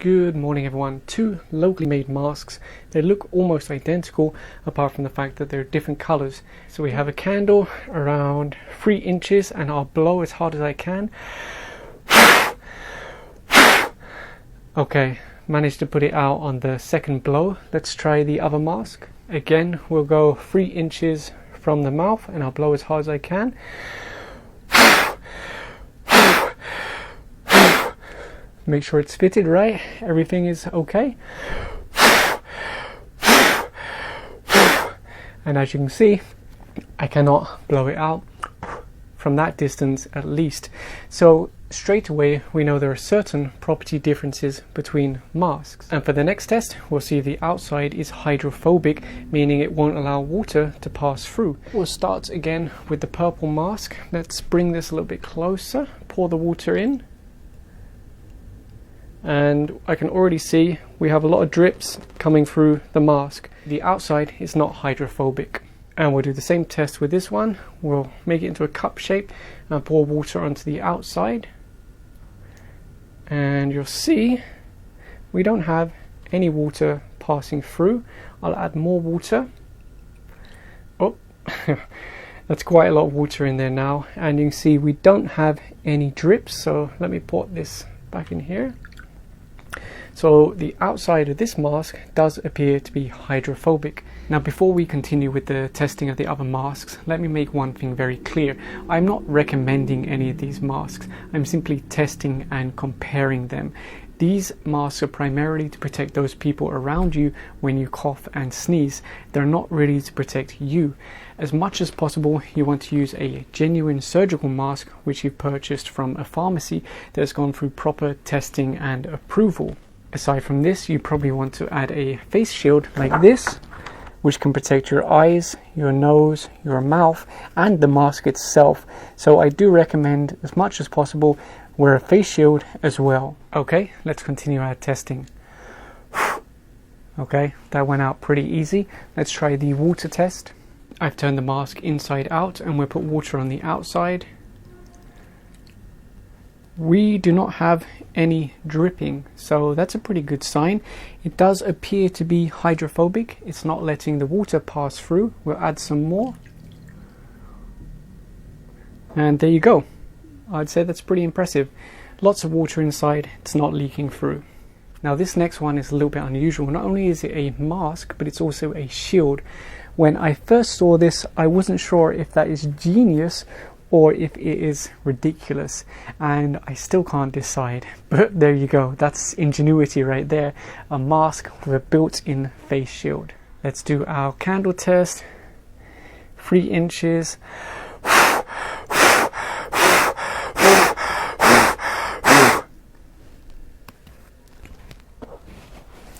Good morning everyone. Two locally made masks. They look almost identical apart from the fact that they're different colors. So we have a candle around 3 inches and I'll blow as hard as I can. Okay, managed to put it out on the second blow. Let's try the other mask. Again, we'll go 3 inches from the mouth and I'll blow as hard as I can. Make sure it's fitted right, everything is okay. And as you can see, I cannot blow it out from that distance at least. So straight away we know there are certain property differences between masks. And for the next test, we'll see the outside is hydrophobic, meaning it won't allow water to pass through. We'll start again with the purple mask. Let's bring this a little bit closer, pour the water in. And I can already see we have a lot of drips coming through the mask. The outside is not hydrophobic. And we'll do the same test with this one. We'll make it into a cup shape and pour water onto the outside. And you'll see we don't have any water passing through. I'll add more water. Oh, that's quite a lot of water in there now. And you can see we don't have any drips. So let me put this back in here. So the outside of this mask does appear to be hydrophobic. Now before we continue with the testing of the other masks, let me make one thing very clear. I'm not recommending any of these masks. I'm simply testing and comparing them. These masks are primarily to protect those people around you when you cough and sneeze. They're not really to protect you. As much as possible, you want to use a genuine surgical mask which you've purchased from a pharmacy that's gone through proper testing and approval. Aside from this, you probably want to add a face shield like this, which can protect your eyes, your nose, your mouth, and the mask itself. So I do recommend, as much as possible, wear a face shield as well. Okay, let's continue our testing. Okay, that went out pretty easy. Let's try the water test. I've turned the mask inside out and we'll put water on the outside. We do not have any dripping, so that's a pretty good sign. It does appear to be hydrophobic. It's not letting the water pass through. We'll add some more. And there you go. I'd say that's pretty impressive. Lots of water inside, it's not leaking through. Now this next one is a little bit unusual. Not only is it a mask, but it's also a shield. When I first saw this, I wasn't sure if that is genius or if it is ridiculous, and I still can't decide. But there you go, that's ingenuity right there. A mask with a built-in face shield. Let's do our candle test. 3 inches.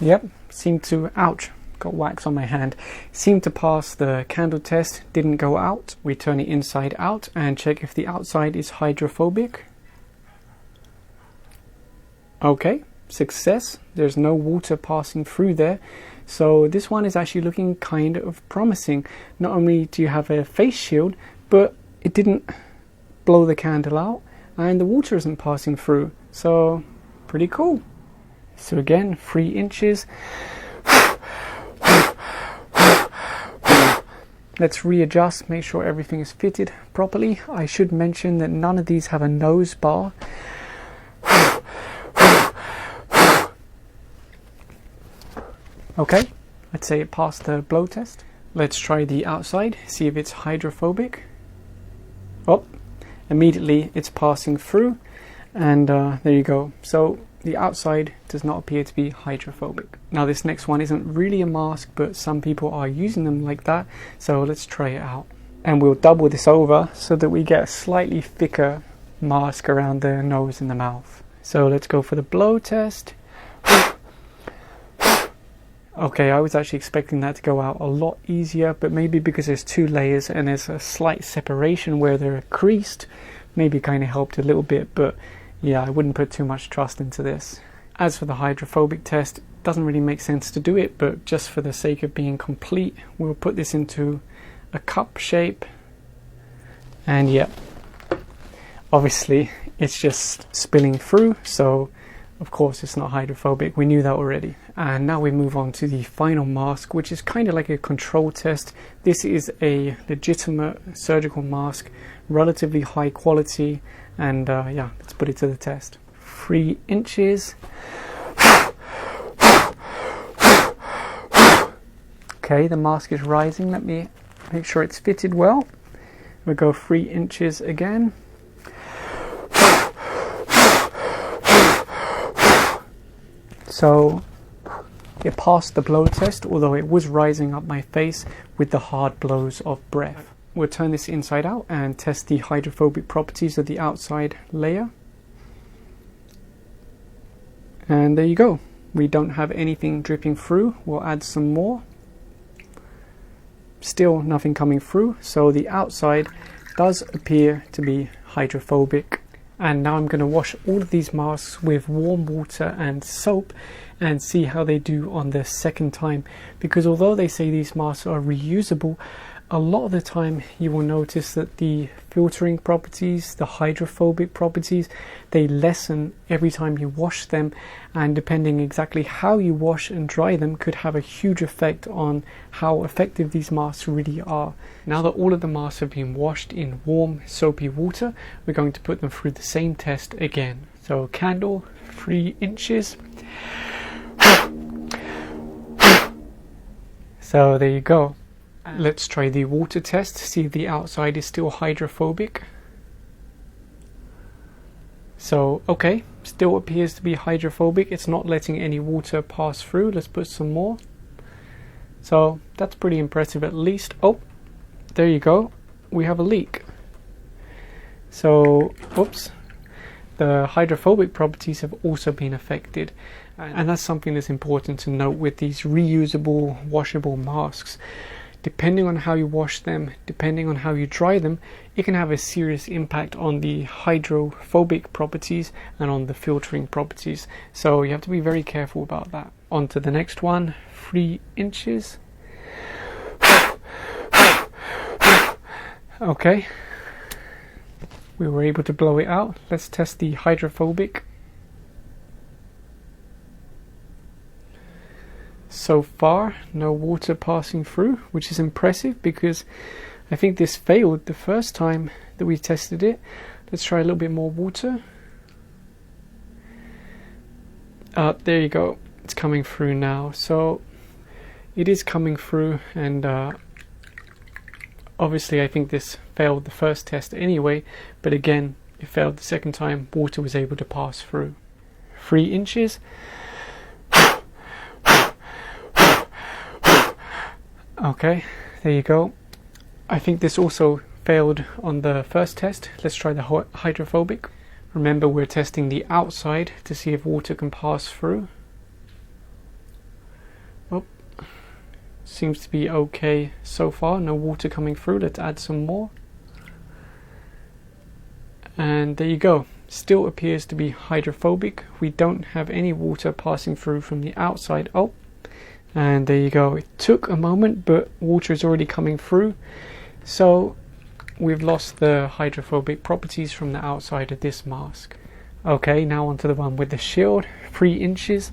Yep, seemed to, ouch, got wax on my hand. Seemed to pass the candle test, didn't go out. We turn it inside out and check if the outside is hydrophobic. Okay, success. There's no water passing through there. So this one is actually looking kind of promising. Not only do you have a face shield, but it didn't blow the candle out and the water isn't passing through. So pretty cool. So again, 3 inches. Let's readjust, make sure everything is fitted properly. I should mention that none of these have a nose bar. Okay, let's say it passed the blow test. Let's try the outside, see if it's hydrophobic. Oh, immediately it's passing through, and there you go. So the outside does not appear to be hydrophobic. Now this next one isn't really a mask, but some people are using them like that, so let's try it out. And we'll double this over so that we get a slightly thicker mask around the nose and the mouth. So let's go for the blow test. Okay, I was actually expecting that to go out a lot easier, but maybe because there's 2 layers and there's a slight separation where they're creased, maybe kind of helped a little bit, but yeah, I wouldn't put too much trust into this. As for the hydrophobic test, it doesn't really make sense to do it, but just for the sake of being complete, we'll put this into a cup shape. And yeah, obviously it's just spilling through, so Of course it's not hydrophobic, we knew that already. And now we move on to the final mask, which is kind of like a control test. This is a legitimate surgical mask, relatively high quality, and yeah, let's put it to the test. 3 inches. Okay, the mask is rising. Let me make sure it's fitted well. We'll go 3 inches again. So it passed the blow test, although it was rising up my face with the hard blows of breath. We'll turn this inside out and test the hydrophobic properties of the outside layer. And there you go. We don't have anything dripping through. We'll add some more. Still nothing coming through, so the outside does appear to be hydrophobic. And now I'm going to wash all of these masks with warm water and soap and see how they do on the second time, because although they say these masks are reusable, a lot of the time you will notice that the filtering properties, the hydrophobic properties, they lessen every time you wash them, and depending exactly how you wash and dry them could have a huge effect on how effective these masks really are. Now that all of the masks have been washed in warm soapy water, we're going to put them through the same test again. So candle, 3 inches. So there you go. Let's try the water test, see if the outside is still hydrophobic. So, okay, still appears to be hydrophobic. It's not letting any water pass through. Let's put some more. So, that's pretty impressive at least. Oh, there you go. We have a leak. So, oops. The hydrophobic properties have also been affected. And that's something that's important to note with these reusable, washable masks. Depending on how you wash them, depending on how you dry them, it can have a serious impact on the hydrophobic properties and on the filtering properties. So you have to be very careful about that. On to the next one, 3 inches. Okay, we were able to blow it out. Let's test the hydrophobic. So far, no water passing through, which is impressive because I think this failed the first time that we tested it. Let's try a little bit more water. There you go. It's coming through now. So it is coming through, and obviously I think this failed the first test anyway, but again, it failed the second time. Water was able to pass through. 3 inches. Okay, there you go. I think this also failed on the first test. Let's try the hydrophobic. Remember, we're testing the outside to see if water can pass through. Oh, seems to be okay so far. No water coming through. Let's add some more. And there you go. Still appears to be hydrophobic. We don't have any water passing through from the outside. Oh. And there you go. It took a moment, but water is already coming through. So we've lost the hydrophobic properties from the outside of this mask. Okay, now onto the one with the shield. 3 inches.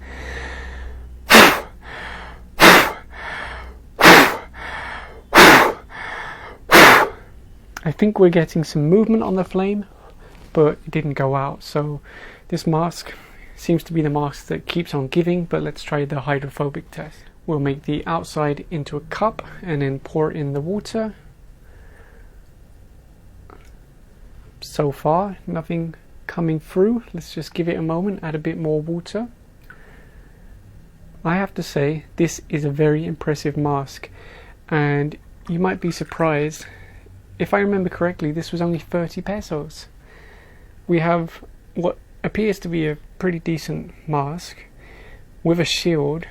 I think we're getting some movement on the flame, but it didn't go out. So this mask seems to be the mask that keeps on giving, but let's try the hydrophobic test. We'll make the outside into a cup and then pour in the water. So far, nothing coming through. Let's just give it a moment, add a bit more water. I have to say, this is a very impressive mask, and you might be surprised. If I remember correctly, this was only 30 pesos. We have what appears to be a pretty decent mask with a shield.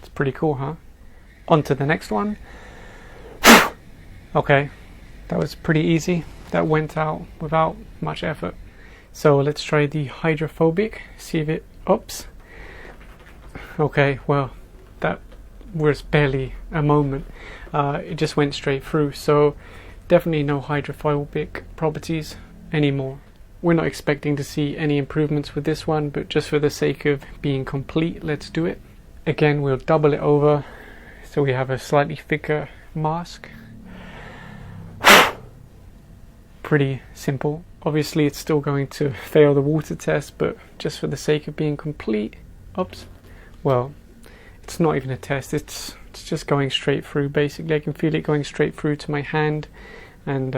It's pretty cool, huh? On to the next one. Okay, that was pretty easy. That went out without much effort. So let's try the hydrophobic, see if it, oops. Okay, well, that was barely a moment. It just went straight through, so definitely no hydrophobic properties anymore. we're not expecting to see any improvements with this one, but just for the sake of being complete, let's do it. Again, we'll double it over so we have a slightly thicker mask. Pretty simple. Obviously it's still going to fail the water test, but just for the sake of being complete, oops, well, it's not even a test, it's just going straight through. Basically I can feel it going straight through to my hand, and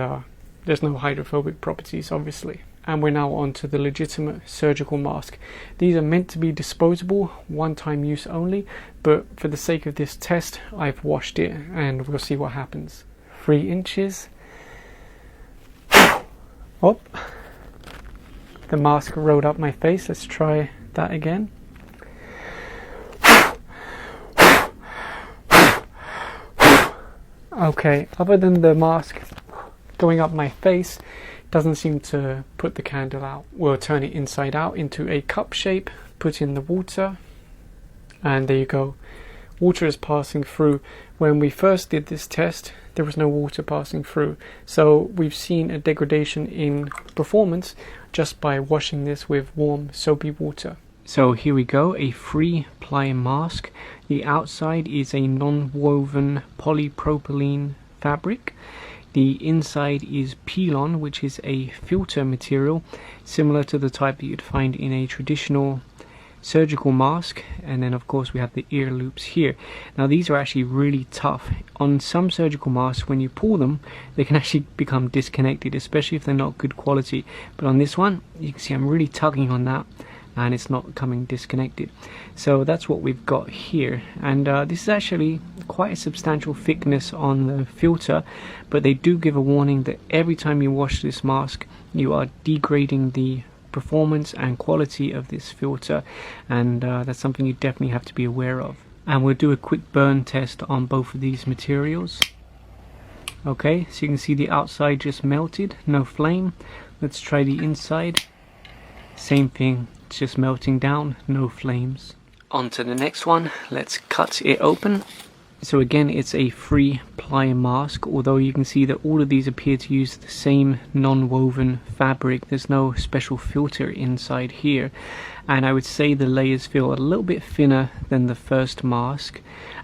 there's no hydrophobic properties obviously. And we're now on to the legitimate surgical mask. These are meant to be disposable, one-time use only, but for the sake of this test I've washed it and we'll see what happens. 3 inches. Oh, the mask rolled up my face. Let's try that again. Okay, other than the mask going up my face, doesn't seem to put the candle out. We'll turn it inside out into a cup shape, put in the water, and there you go. Water is passing through. When we first did this test, there was no water passing through. So we've seen a degradation in performance just by washing this with warm soapy water. So here we go, a 3-ply mask. The outside is a non-woven polypropylene fabric. The inside is peel-on, which is a filter material similar to the type that you'd find in a traditional surgical mask. And then of course we have the ear loops here. Now these are actually really tough. On some surgical masks, when you pull them, they can actually become disconnected, especially if they're not good quality. But on this one, you can see I'm really tugging on that and it's not coming disconnected. So that's what we've got here, and this is actually quite a substantial thickness on the filter, but they do give a warning that every time you wash this mask you are degrading the performance and quality of this filter, and that's something you definitely have to be aware of. And we'll do a quick burn test on both of these materials. Okay, so you can see the outside just melted, no flame. Let's try the inside. Same thing, it's just melting down, no flames. On to the next one, let's cut it open. So again, it's a 3-ply mask, although you can see that all of these appear to use the same non-woven fabric. There's no special filter inside here, and I would say the layers feel a little bit thinner than the first mask.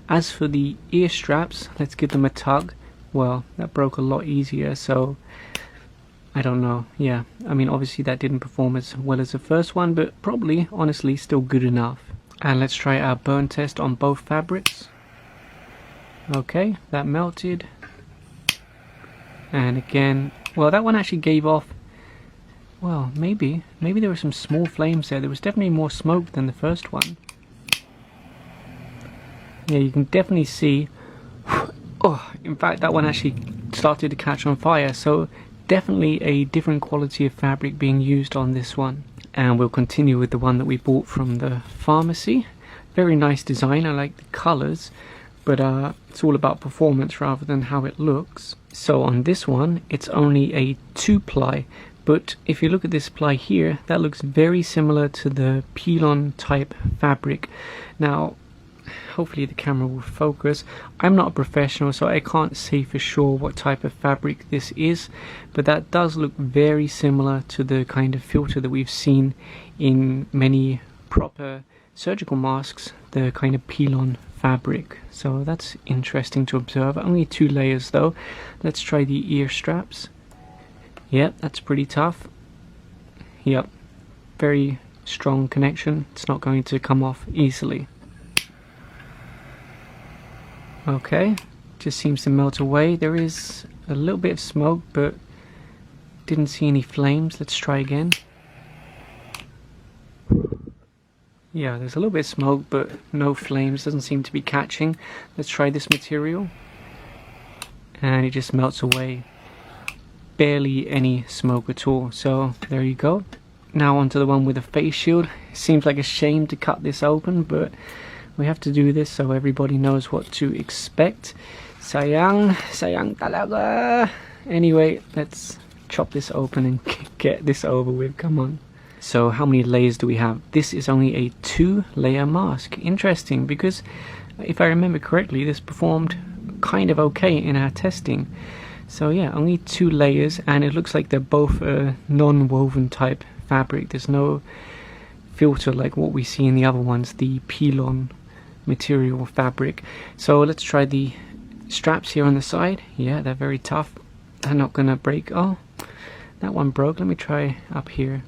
As for the ear straps, let's give them a tug. Well, that broke a lot easier, so I don't know. Yeah, I mean obviously that didn't perform as well as the first one, but probably honestly still good enough. And let's try our burn test on both fabrics. Okay, that melted. And again, well, that one actually gave off, well, maybe there were some small flames there. There was definitely more smoke than the first one. Yeah, you can definitely see, oh, in fact that one actually started to catch on fire, so definitely a different quality of fabric being used on this one. And we'll continue with the one that we bought from the pharmacy. Very nice design, I like the colours, but it's all about performance rather than how it looks. So on this one, it's only a 2-ply, but if you look at this ply here, that looks very similar to the peel-on type fabric. Now, hopefully the camera will focus. I'm not a professional, so I can't say for sure what type of fabric this is, but that does look very similar to the kind of filter that we've seen in many proper surgical masks, the kind of peel-on fabric. So that's interesting to observe. Only 2 layers though. Let's try the ear straps. Yep, that's pretty tough. Yep, very strong connection. It's not going to come off easily. Okay, just seems to melt away. There is a little bit of smoke, but didn't see any flames. Let's try again. Yeah, there's a little bit of smoke, but no flames. Doesn't seem to be catching. Let's try this material. And it just melts away. Barely any smoke at all. So there you go. Now onto the one with a face shield. Seems like a shame to cut this open, but we have to do this so everybody knows what to expect. Sayang talaga. Anyway, let's chop this open and get this over with. Come on. So how many layers do we have? This is only a 2-layer mask. Interesting, because if I remember correctly, this performed kind of okay in our testing. So yeah, only 2 layers, and it looks like they're both a non-woven type fabric. There's no filter like what we see in the other ones, the peel-on material fabric. So let's try the straps here on the side. Yeah, they're very tough. They're not gonna break. Oh, that one broke. Let me try up here.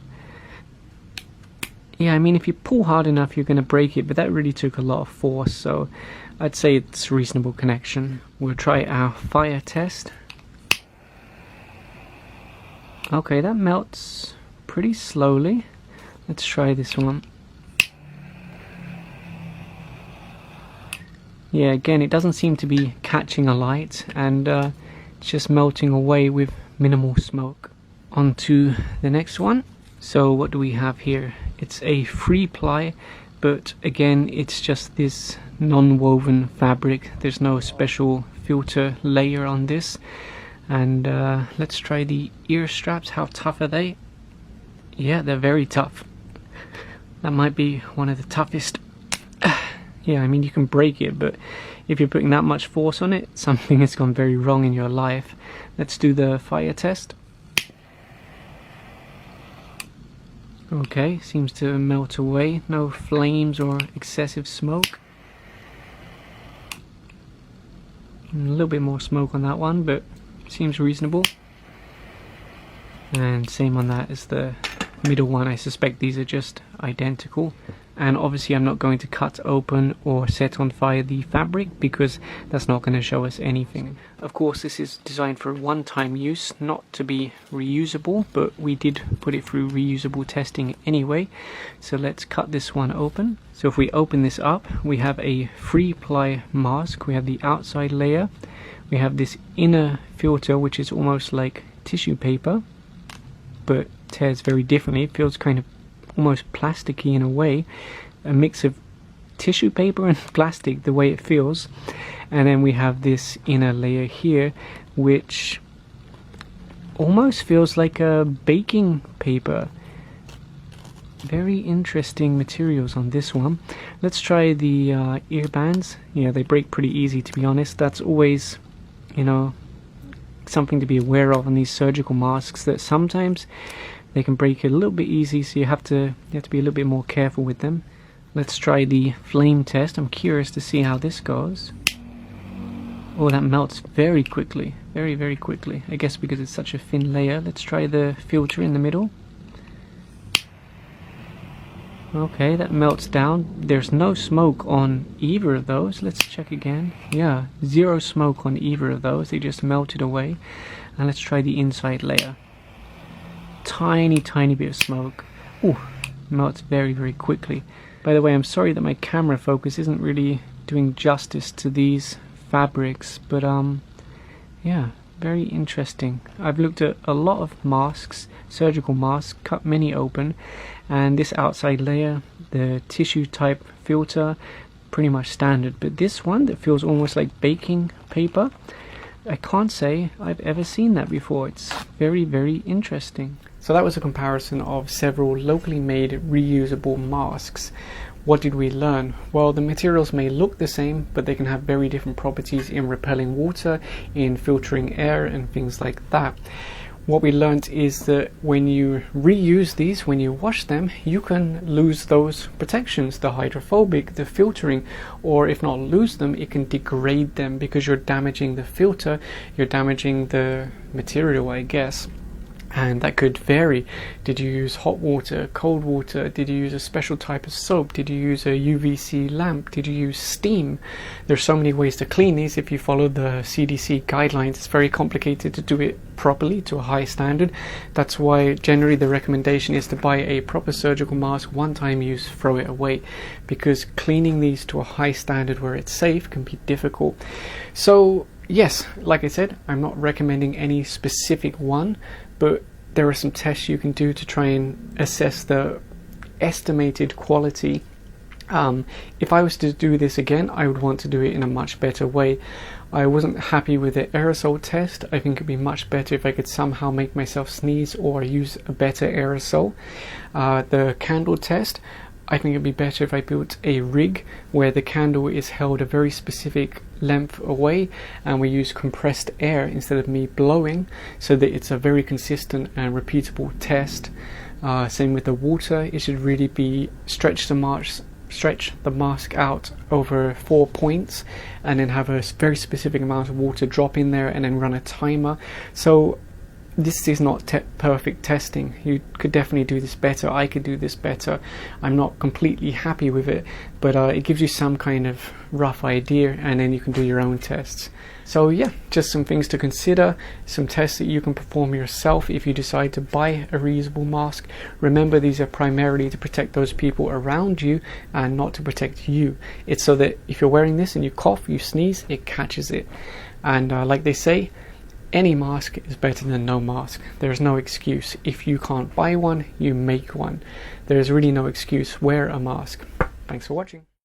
Yeah, I mean, if you pull hard enough you're gonna break it, but that really took a lot of force, so I'd say it's reasonable connection. We'll try our fire test. Okay, that melts pretty slowly. Let's try this one. Yeah, again, it doesn't seem to be catching alight, and it's just melting away with minimal smoke. On to the next one. So what do we have here? It's a 3-ply, but again, it's just this non-woven fabric. There's no special filter layer on this. And let's try the ear straps. How tough are they? Yeah, they're very tough. That might be one of the toughest. Yeah, I mean, you can break it, but if you're putting that much force on it, something has gone very wrong in your life. Let's do the fire test. Okay, seems to melt away. No flames or excessive smoke. A little bit more smoke on that one, but seems reasonable. And same on that as the middle one. I suspect these are just identical. And obviously I'm not going to cut open or set on fire the fabric, because that's not going to show us anything. Of course, this is designed for one-time use, not to be reusable, but we did put it through reusable testing anyway. So let's cut this one open. So if we open this up, we have a 3-ply mask. We have the outside layer. We have this inner filter, which is almost like tissue paper, but tears very differently. It feels kind of almost plasticky in a way, a mix of tissue paper and plastic, the way it feels. And then we have this inner layer here, which almost feels like a baking paper. Very interesting materials on this one. Let's try the ear bands. Yeah, they break pretty easy, to be honest. That's always, you know, something to be aware of on these surgical masks, that sometimes they can break a little bit easy, so you have to be a little bit more careful with them. Let's try the flame test. I'm curious to see how this goes. Oh, that melts very quickly, very quickly. I guess because it's such a thin layer. Let's try the filter in the middle. Okay, that melts down. There's no smoke on either of those. Let's check again. Yeah, 0 smoke on either of those. They just melted away. And let's try the inside layer. Tiny bit of smoke. Ooh, melts very quickly. By the way, I'm sorry that my camera focus isn't really doing justice to these fabrics, but yeah, very interesting. I've looked at a lot of masks, surgical masks, cut many open, and this outside layer, the tissue type filter, pretty much standard, but this one that feels almost like baking paper, I can't say I've ever seen that before. It's very interesting. So that was a comparison of several locally made reusable masks. What did we learn? Well, the materials may look the same, but they can have very different properties in repelling water, in filtering air, and things like that. What we learned is that when you reuse these, when you wash them, you can lose those protections, the hydrophobic, the filtering, or if not lose them, it can degrade them, because you're damaging the filter, you're damaging the material, I guess. And that could vary. Did you use hot water, cold water? Did you use a special type of soap? Did you use a UVC lamp? Did you use steam? There's so many ways to clean these. If you follow the CDC guidelines, it's very complicated to do it properly to a high standard. That's why generally the recommendation is to buy a proper surgical mask, one-time use, throw it away, because cleaning these to a high standard where it's safe can be difficult. So yes, like I said, I'm not recommending any specific one, but there are some tests you can do to try and assess the estimated quality. If I was to do this again, I would want to do it in a much better way. I wasn't happy with the aerosol test. I think it'd be much better if I could somehow make myself sneeze or use a better aerosol. The candle test, I think it'd be better if I built a rig where the candle is held a very specific length away and we use compressed air instead of me blowing, so that it's a very consistent and repeatable test. Same with the water, it should really be stretch the mask out over 4 points and then have a very specific amount of water drop in there and then run a timer. So this is not perfect testing. You could definitely do this better. I could do this better. I'm not completely happy with it, but it gives you some kind of rough idea, and then you can do your own tests. So yeah, just some things to consider, some tests that you can perform yourself if you decide to buy a reusable mask. Remember, these are primarily to protect those people around you and not to protect you. It's so that if you're wearing this and you cough, you sneeze, it catches it. And like they say, any mask is better than no mask. There's no excuse. If you can't buy one, you make one. There's really no excuse. Wear a mask. Thanks for watching.